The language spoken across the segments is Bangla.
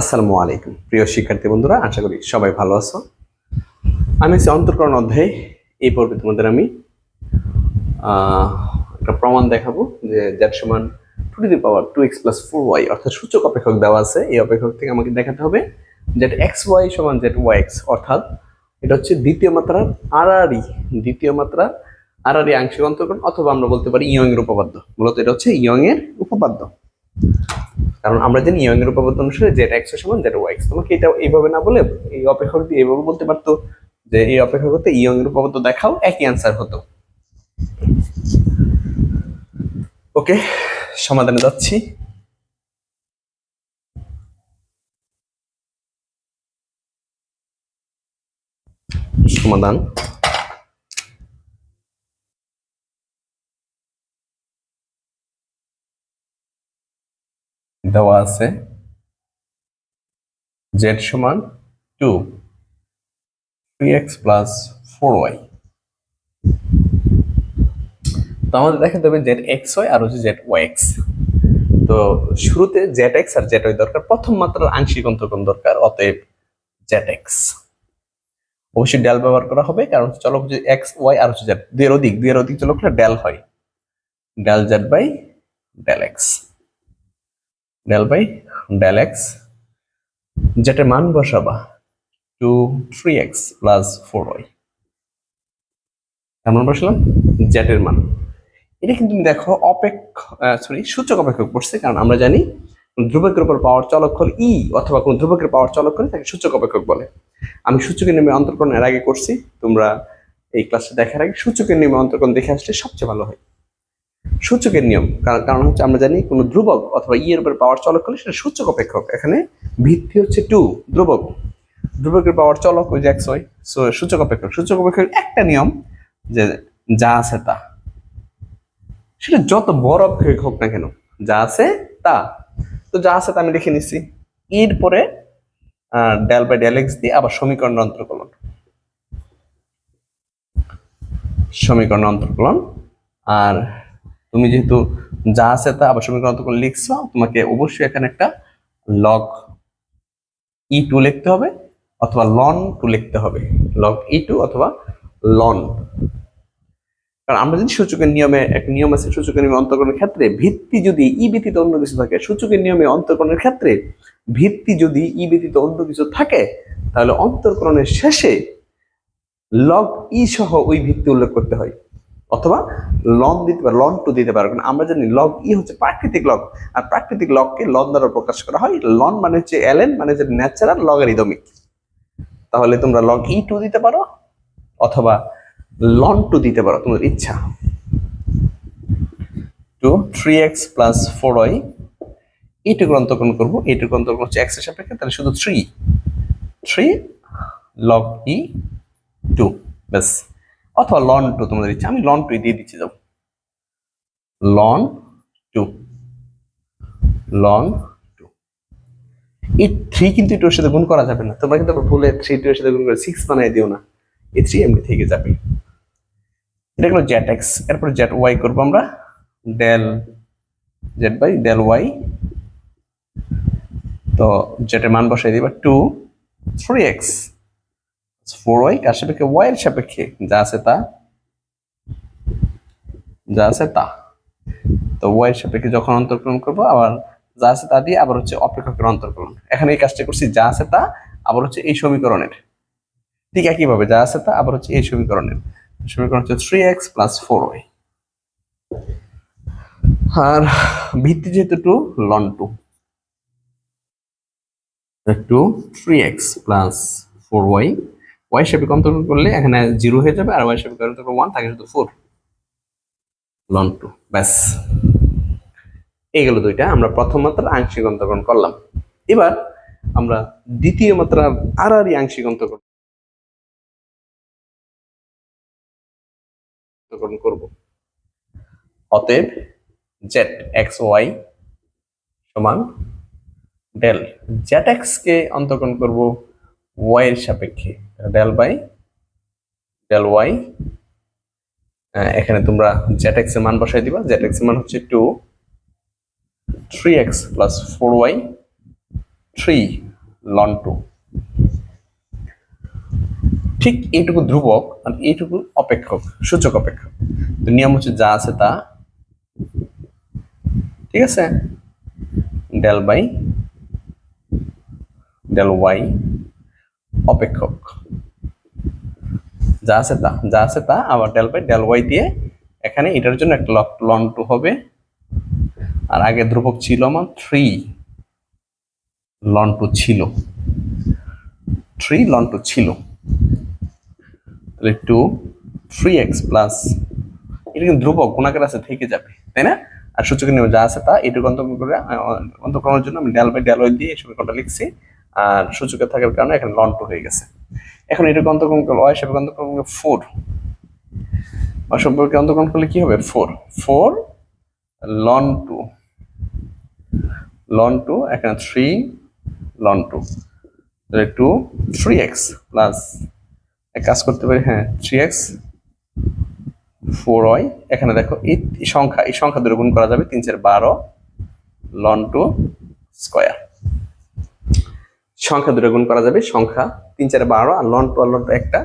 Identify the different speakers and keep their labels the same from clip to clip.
Speaker 1: আসসালামু আলাইকুম প্রিয় শিক্ষার্থী বন্ধুরা, আশা করি সবাই ভালো আছো। আমি হচ্ছে অন্তরকরণ অধ্যায়। এই পর্বে তোমাদের আমি একটা প্রমাণ দেখাবো যে z সমান 2 x + 4y অর্থাৎ সূচক অপেক্ষক দেওয়া আছে। এই অপেক্ষক থেকে আমাকে দেখাতে হবে যে xy সমান zyx অর্থাৎ এটা হচ্ছে দ্বিতীয় মাত্রার আড়াআড়ি আংশিক অন্তরকরণ, অথবা আমরা বলতে পারি ইয়ং এর উপপাদ্য। মূলত এটা হচ্ছে ইয়ং এর উপপাদ্য, কারণ আমরা জানি ইয়ং এর উপপাদ্য অনুসারে z(x) সমান z(y)। তোমাকে এটা এইভাবে না বলে এই অপেক্ষক দিয়ে এইভাবে বলতে পারতো যে এই অপেক্ষক হতে ইয়ং এর উপপাদ্য দেখাও, একই অ্যান্সার হতো। ওকে, সমাধানে যাচ্ছি। সমাধান দেওয়া আছে z সমান 2 3x + 4y। তো আমাদের দেখাতে হবে zxy আর হচ্ছে zyx। তো শুরুতে zx আর zy দরকার, প্রথম মাত্রার আংশিক অন্তরকরণ দরকার, অতএব zx। অবশ্যই ডেল ব্যবহার করা হবে, কারণ চলক হচ্ছে এক্স ওয়াই আর হচ্ছে জেড, দুইয়ের অধিক চলক হলে ডেল হয়, del z by del x, del by del x. জেটের মান বসাবা 2 3x + 4y। কেমন বসলাম জেটের মান। এটা কিন্তু তুমি দেখো সূচক অপেক্ষক পড়ছে, কারণ আমরা জানি ধ্রুবকের উপর পাওয়ার চলক হল ই, অথবা কোন ধ্রুবকের পাওয়ার চলক হলে তাকে সূচক অপেক্ষক বলে। আমি সূচকের নিয়মে অন্তরকরণ এর আগে করছি, তোমরা এই ক্লাসটা দেখার আগে সূচকের নিয়মে অন্তরকরণ দেখে আসলে সবচেয়ে ভালো হয়। সূচকের নিয়ম, কারণ হচ্ছে আমরা জানি কোন ধ্রুবক অথবা ই এর উপর পাওয়ার চলক হলে সেটা সূচক অপেক্ষক। এখানে ভিত্তি হচ্ছে 2, ধ্রুবকের পাওয়ার চলক ওই যে এক্স ওয়াই, সো সূচক অপেক্ষক একটা নিয়ম যে যা আছে তা, সেটা যত বড় অপেক্ষক হোক না কেন, যা আছে তা। তো যা আছে তা আমি লিখে নিচ্ছি, এরপরে ডেল বাই ডেল এক্স দিয়ে আবার সমীকরণ অন্তর্কলন। আর তুমি যেহেতু যা আছে তা আবার সমীকরণ অন্তর্কলন লিখছো, তোমাকে অবশ্যই এখানে একটা লগ E2 লিখতে হবে, অথবা লন 2 লিখতে হবে, লগ E2 অথবা লন। কারণ আমরা যদি সূচকের নিয়মে এক নিয়ম আছে, সূচকের নিয়মে অন্তর্করণের ক্ষেত্রে ভিত্তি যদি ই ব্যতীত অন্য কিছু থাকে, সূচকের নিয়মে অন্তর্করণের ক্ষেত্রে ভিত্তি যদি ই ব্যতীত অন্য কিছু থাকে, তাহলে অন্তর্করণের শেষে লগ ই সহ ওই ভিত্তি উল্লেখ করতে হয়, অথবা লন দিতে পারে, লন 2 দিতে পারে। কারণ আমরা জানি লগ ই হচ্ছে প্রাকৃতিক লগ, আর প্রাকৃতিক লগকে লন দ্বারা প্রকাশ করা হয়। লন মানে হচ্ছে ln, মানে হচ্ছে ন্যাচারাল লগারিদমিক। তাহলে তোমরা লগ E2 দিতে পারো, অথবা লন 2 দিতে পারো, তোমার ইচ্ছা। 2 3x + 4y, এইটুকুর অন্তর্করণ করবো, এইটুকুর অন্তর্করণ হচ্ছে x এর সাপেক্ষে, তাহলে শুধু 3 log E2 ব্যাস, অথবা লন 2 তোমাদের ইচ্ছা। আমি লন 2 দিয়ে দিচ্ছি, যাও লন 2 এই 3 কিন্তু 2 এর সাথে গুণ করা যাবে না, তোমরা কিন্তু ভুলে 3 2 এর সাথে গুণ করে 6 বানাই দিও না, এই 3 এমনি থেকে যাবে। এটা হলো zx। এরপর zy করব আমরা, del z by del y। তো z এর মান বসাই দিবা 2 3x 4y, কার সাপেক্ষে? y এর সাপেক্ষে, যা আছে তা। তো y এর সাপেক্ষে যখন অন্তর্কলন করব, আবার যা আছে তা দিয়ে আবার হচ্ছে অপেক্ষকের অন্তর্কলন। এখানে এই কাজটা করছি, যা আছে তা আবার হচ্ছে এই সমীকরণের, ঠিক একইভাবে যা আছে তা আবার হচ্ছে এই সমীকরণ হচ্ছে 3x + 4y। আর ভিত্তি যেহেতু 2, লন 2 3x + 4y, y সাপেক্ষে অন্তর্কলন করলে এখানে 0 হয়ে যাবে, আর y সাপেক্ষে অন্তর্কলন 1 থাকে, শুধু 4 লন 2 ব্যাস। এইগুলো দুইটা আমরা প্রথম মাত্রার আংশিক অন্তর্কলন করলাম। এবার আমরা দ্বিতীয় মাত্রার আড়াআড়ি আংশিক অন্তর্কলন করব। অতএব zxy সমান ডেল zx কে অন্তর্কলন করব y এর সাপেক্ষে, ডেল বাই ডেল y। এখানে তোমরা zx এর মান বসাই দিবা, zx এর মান হচ্ছে 2 3x + 4y, 3 ln 2। ঠিক এইটুকু ধ্রুবক আর এইটুকু অপেক্ষক, সূচক অপেক্ষক। তো নিয়ম হচ্ছে যা আছে তা, ঠিক আছে, ডেল বাই ডেল ওয়াই অপেক্ষক, যা আছে তা, যা আছে তা আবার ডেল বাই ডেল ওয়াই দিয়ে এখানে এটার জন্য একটা লন 2 হবে। আর আগে ধ্রুবক ছিল আমার 3 ln 2 ছিল, 3 ln 2 ছিল, তাহলে 2 3x প্লাস, এটা কিন্তু ধ্রুবক গুণাকার আছে থেকে যাবে, তাই না? আর সূচকের নিয়ম যা আছে তা এটুকু অন্তর্করণের জন্য আমি ডেল বাই ডেল ওয়াই দিয়ে এই সমীকরণটা লিখছি। আর সূচকে থাকার কারণে এখানে ln 2 হয়ে গেছে। এখন এটুকু অন্তর্করণ করলে ওয়াই হিসেবে অন্তর্করণ করলে 4, আর সম্পর্কে অন্তর্করণ করলে কি হবে 4 ln 2 এখানে 3 ln 2, তাহলে 2 3x প্লাস, এক কাজ করতে পারি, হ্যাঁ 3x 4y, এখানে দেখো এই সংখ্যা দুটো গুণ করা যাবে, 3 4 12 ln 2 স্কয়ার, সংখ্যা দুটো গুণ করা যাবে, সংখ্যা 3 4 12 আর ln 2 আর ln 2 একটা,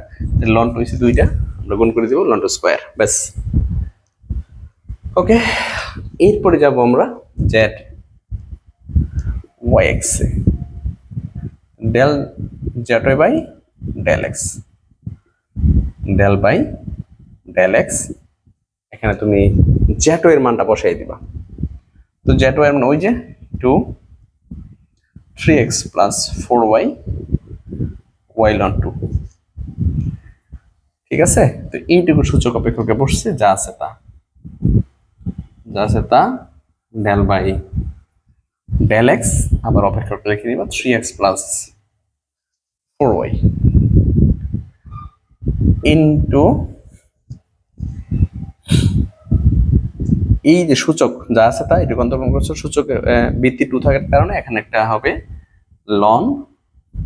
Speaker 1: ln 2 হচ্ছে দুইটা, আমরা গুণ করে দেব ln 2 স্কয়ার, ব্যাস। ওকে, এরপরে যাব আমরা z yx এ, del zy by del x, del by del x, এখানে তুমি জ্যাটো এর মানটা বসাই দিবা। তো জ্যাটো এর মান ওই যে 2 3x plus 4y y ln 2, ঠিক আছে। তো এইটুকু সূচক অপেক্ষকে বসছে, যা আছে তা, যা আছে তা ডেল বাই ডেল x, আবার অপেক্ষকটা লিখে দিবা 3x প্লাস 4y ইনটু এই যে সূচক যা আছে তা এটুকু অন্তর্করণ করছে, সূচকের ভিত্তি 2 থাকার কারণে এখানে একটা হবে ln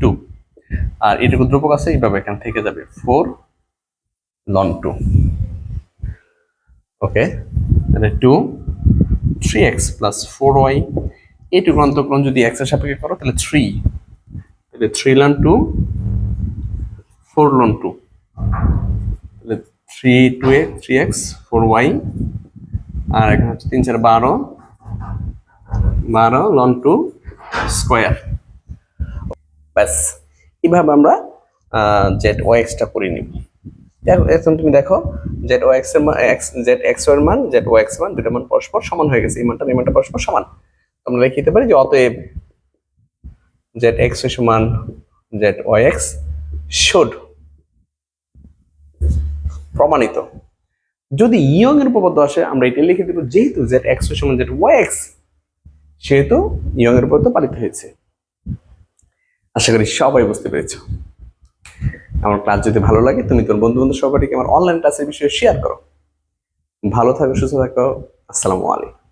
Speaker 1: 2, আর এটুকু ধ্রুবক আছে এইভাবে এখানে থেকে যাবে 4 ln 2। ওকে, তাহলে 2 3x প্লাস 4y, এইটুকু অন্তর্করণ যদি x এর সাপেক্ষে করো তাহলে 3, তাহলে 3 ln 2 4 ln 2, তাহলে 3x 4y, আর এখানে হচ্ছে 3 4 12 ln 2 স্কয়ার, ব্যাস। এইভাবে আমরা ZYX টা করে নিব। এখন তুমি দেখো ZYX এর মান ZX এর মান ZYX এর মান দুটো মান পরস্পর সমান হয়ে গেছে, এই মানটা এই মানটা পরস্পর সমান। আমরা লিখতে পারি যে অতএব ZX সমান ZYX শুড, প্রমাণিত। যদি ইয়ং এর উপপাদ্য আসে আমরা এটা লিখে দেব, যেহেতু ZX সমান ZYX সেহেতু ইয়ং এর উপপাদ্য পালিত হয়েছে। আশা করি সবাই বুঝতে পেরেছো। আমার ক্লাস যদি ভালো লাগে তুমি তোমার বন্ধু বান্ধব সবাইকে আমার অনলাইন ক্লাসের বিষয়ে শেয়ার করো। ভালো থাকো, সুস্থ থাকো, আসসালামু আলাইকুম।